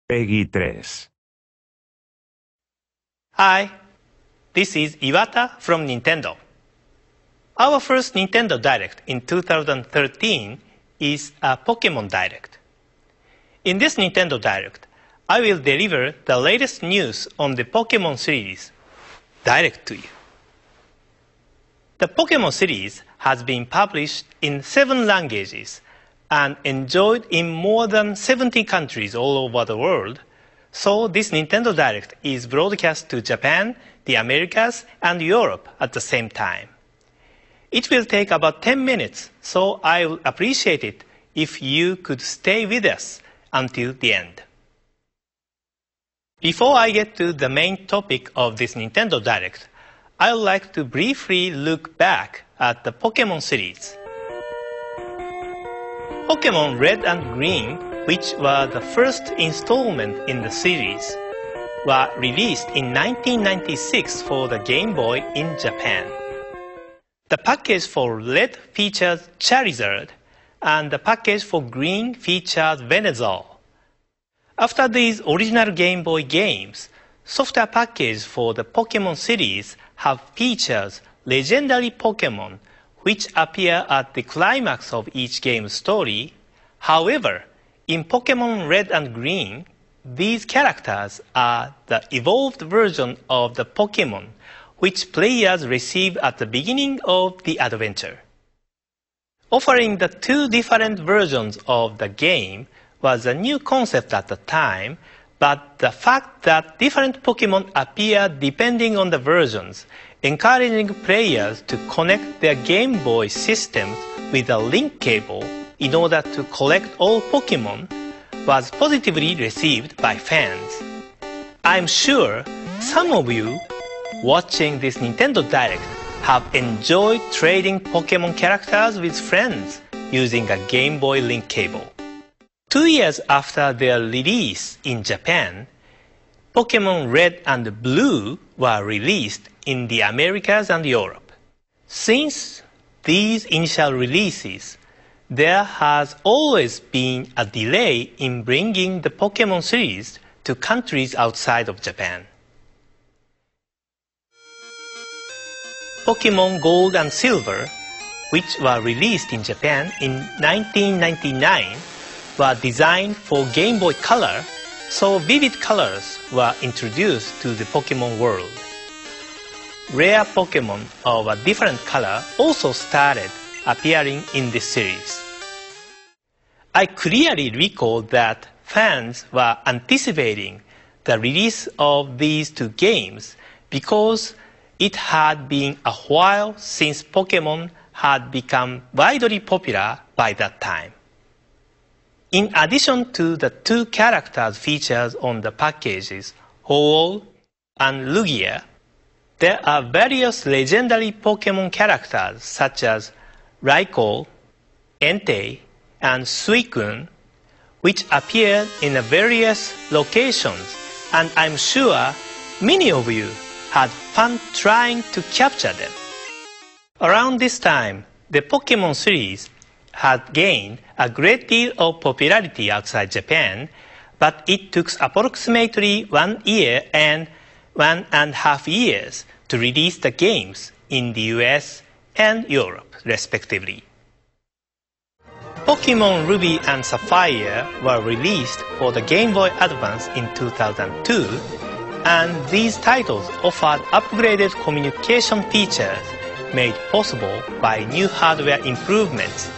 Peggy 3. Hi, this is Iwata from Nintendo. Our first Nintendo Direct in 2013 is a Pokémon Direct. In this Nintendo Direct, I will deliver the latest news on the Pokémon series direct to you. The Pokémon series has been published in 7 languages and enjoyed in more than 70 countries all over the world, so this Nintendo Direct is broadcast to Japan, the Americas, and Europe at the same time. It will take about 10 minutes, so I would appreciate it if you could stay with us until the end. Before I get to the main topic of this Nintendo Direct, I would like to briefly look back at the Pokémon series. Pokémon Red and Green, which were the first installment in the series, were released in 1996 for the Game Boy in Japan. The package for Red features Charizard, and the package for Green features Venusaur. After these original Game Boy games, software packages for the Pokémon series have features legendary Pokémon, which appear at the climax of each game's story. However, in Pokémon Red and Green, these characters are the evolved version of the Pokémon, which players receive at the beginning of the adventure. Offering the 2 different versions of the game was a new concept at the time, but the fact that different Pokémon appear depending on the versions, encouraging players to connect their Game Boy systems with a link cable in order to collect all Pokémon, was positively received by fans. I'm sure some of you watching this Nintendo Direct have enjoyed trading Pokémon characters with friends using a Game Boy link cable. 2 years after their release in Japan, Pokémon Red and Blue were released in the Americas and Europe. Since these initial releases, there has always been a delay in bringing the Pokémon series to countries outside of Japan. Pokémon Gold and Silver, which were released in Japan in 1999, were designed for Game Boy Color, so vivid colors were introduced to the Pokémon world. Rare Pokémon of a different color also started appearing in this series. I clearly recall that fans were anticipating the release of these 2 games because it had been a while since Pokémon had become widely popular by that time. In addition to the 2 characters featured on the packages, Ho-Oh and Lugia, there are various legendary Pokémon characters such as Raikou, Entei, and Suicune, which appear in various locations, and I'm sure many of you had fun trying to capture them. Around this time, the Pokémon series had gained a great deal of popularity outside Japan, but it took approximately 1 year and 1.5 years to release the games in the US and Europe, respectively. Pokémon Ruby and Sapphire were released for the Game Boy Advance in 2002, and these titles offered upgraded communication features made possible by new hardware improvements.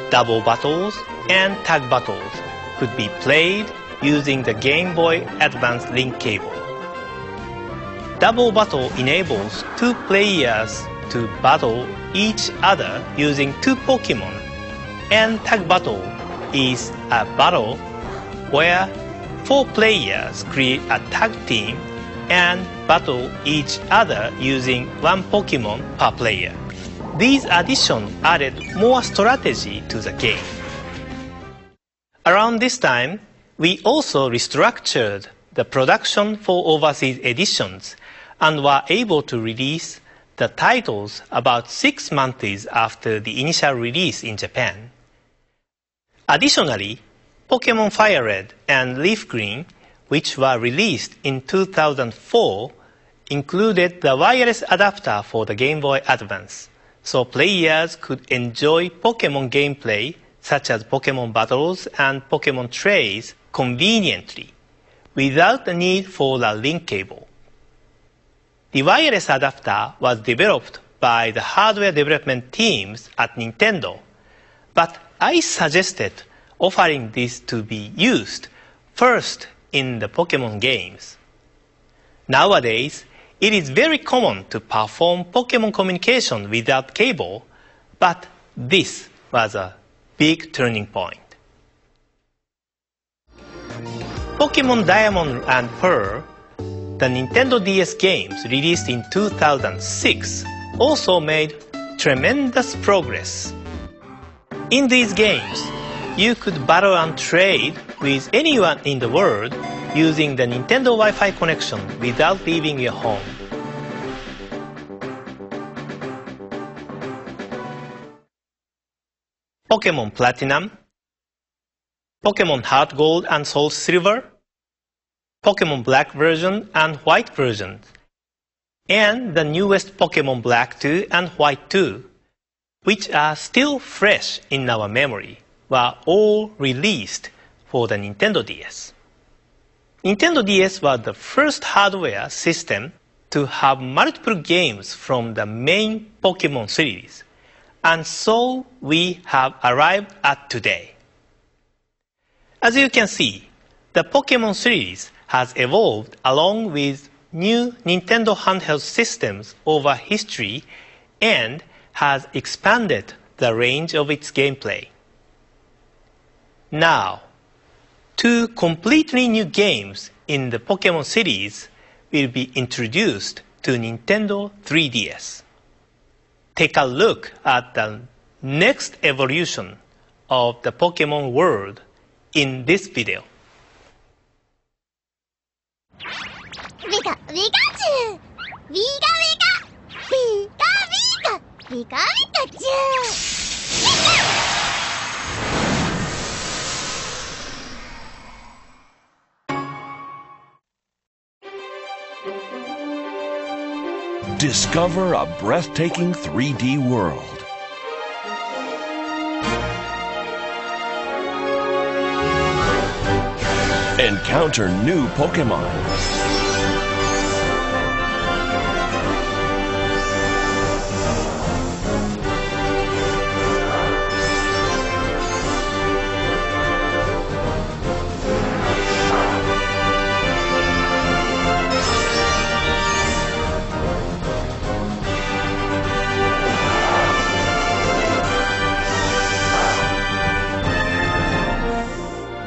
Double battles and tag battles could be played using the Game Boy Advance link cable. Double battle enables 2 players to battle each other using 2 Pokémon, and tag battle is a battle where 4 players create a tag team and battle each other using 1 Pokémon per player. These additions added more strategy to the game. Around this time, we also restructured the production for overseas editions and were able to release the titles about 6 months after the initial release in Japan. Additionally, Pokémon Fire Red and Leaf Green which were released in 2004, included the wireless adapter for the Game Boy Advance, so players could enjoy Pokémon gameplay such as Pokémon battles and Pokémon trays conveniently, without the need for a link cable. The wireless adapter was developed by the hardware development teams at Nintendo, but I suggested offering this to be used first in the Pokémon games. Nowadays, it is very common to perform Pokémon communication without cable, but this was a big turning point. Pokémon Diamond and Pearl, the Nintendo DS games released in 2006, also made tremendous progress. In these games, you could battle and trade with anyone in the world using the Nintendo Wi-Fi connection without leaving your home. Pokémon Platinum, Pokémon Heart Gold and Soul Silver, Pokémon Black version and White version, and the newest Pokémon Black 2 and White 2, which are still fresh in our memory, were all released for the Nintendo DS. Nintendo DS was the first hardware system to have multiple games from the main Pokémon series, and so we have arrived at today. As you can see, the Pokémon series has evolved along with new Nintendo handheld systems over history and has expanded the range of its gameplay. Now, two completely new games in the Pokémon series will be introduced to Nintendo 3DS. Take a look at the next evolution of the Pokémon world in this video. Pika, Pikachu! Pika, Pika! Pika, Pika! Pika, Pikachu! Discover a breathtaking 3D world. Encounter new Pokémon.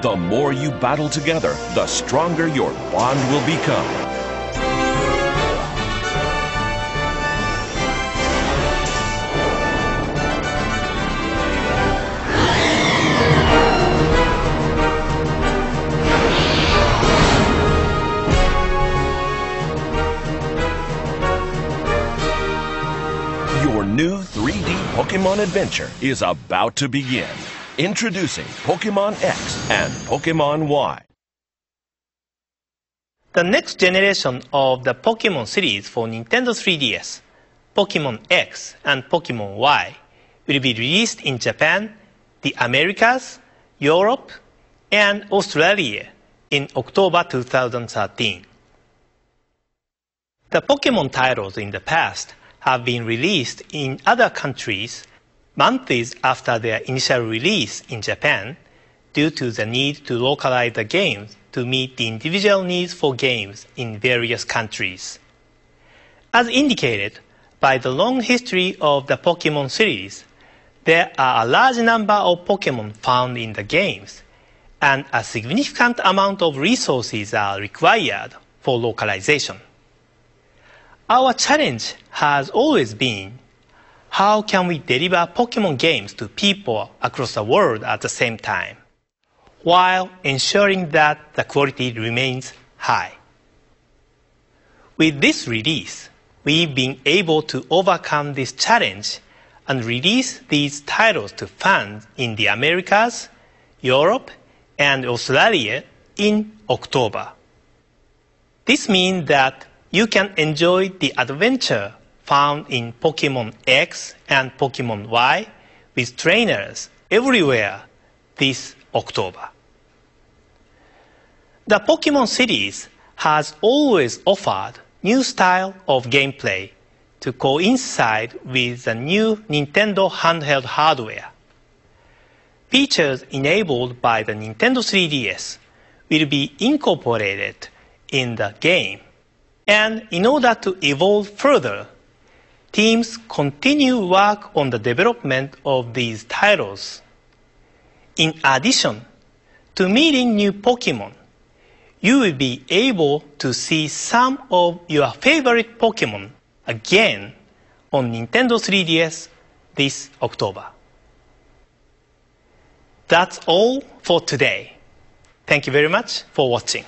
The more you battle together, the stronger your bond will become. Your new 3D Pokémon adventure is about to begin. Introducing Pokémon X and Pokémon Y. The next generation of the Pokémon series for Nintendo 3DS, Pokémon X and Pokémon Y, will be released in Japan, the Americas, Europe, and Australia in October 2013. The Pokémon titles in the past have been released in other countries months after their initial release in Japan due to the need to localize the games to meet the individual needs for games in various countries. As indicated by the long history of the Pokémon series, there are a large number of Pokémon found in the games, and a significant amount of resources are required for localization. Our challenge has always been, how can we deliver Pokémon games to people across the world at the same time, while ensuring that the quality remains high? With this release, we've been able to overcome this challenge and release these titles to fans in the Americas, Europe, and Australia in October. This means that you can enjoy the adventure found in Pokémon X and Pokémon Y with trainers everywhere this October. The Pokémon series has always offered new style of gameplay to coincide with the new Nintendo handheld hardware. Features enabled by the Nintendo 3DS will be incorporated in the game. And in order to evolve further, teams continue work on the development of these titles. In addition to meeting new Pokémon, you will be able to see some of your favorite Pokémon again on Nintendo 3DS this October. That's all for today. Thank you very much for watching.